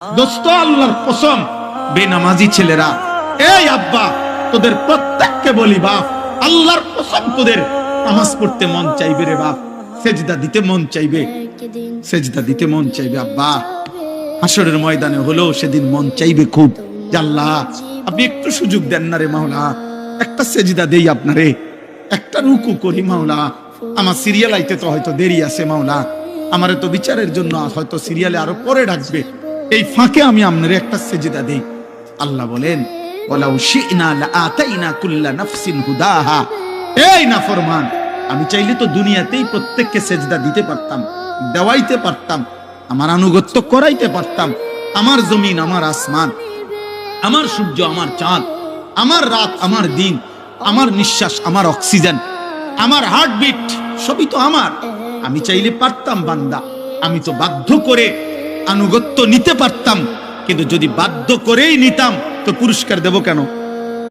দোস্ত আল্লাহর কসম, বেনামাজি ছেলেরা, এই আব্বা তোদের প্রত্যেককে বলি বাপ, আল্লাহর কসম তোদের নামাজ পড়তে মন চাইবে রে বাপ, সেজদা দিতে মন চাইবে, সেজদা দিতে মন চাইবে আব্বা। হাসরের ময়দানে হলো সেদিন মন চাইবে খুব, আল্লাহ আপনি একটু সুযোগ দেন না রে মাওলা, একটা সেজদা দেই আপনারে, একটা রুকু করি মাওলা, আমার সিরিয়াল আইতে তো হয়তো দেরি আছে মাওলা, আমারে তো বিচারের জন্য হয়তো সিরিয়ালে আরো পরে ডাকবে, এই ফাঁকে আমি আপনারে একটা সেজদা দেই। আল্লাহ বলেন ওয়ালাউ শি'না লাআতাইনা কুল্লা নাফসিন হুদাহা, এই নাফরমান, আমি চাইলে তো দুনিয়াতেই প্রত্যেককে সেজদা দিতে পারতাম, দেওয়াইতে পারতাম, আমার আনুগত্য করাইতে পারতাম, আমার জমিন আমার আসমান, আমার সূর্য আমার চাঁদ, আমার রাত আমার দিন, আমার নিঃশ্বাস আমার অক্সিজেন, আমার হার্টবিট সবই তো আমার, আমি চাইলে পারতাম বান্দা, আমি তো বাধ্য করে আনুগত্য নিতে পারতাম, কিন্তু যদি বাধ্য করেই নিতাম তো পুরস্কার দেব কেন?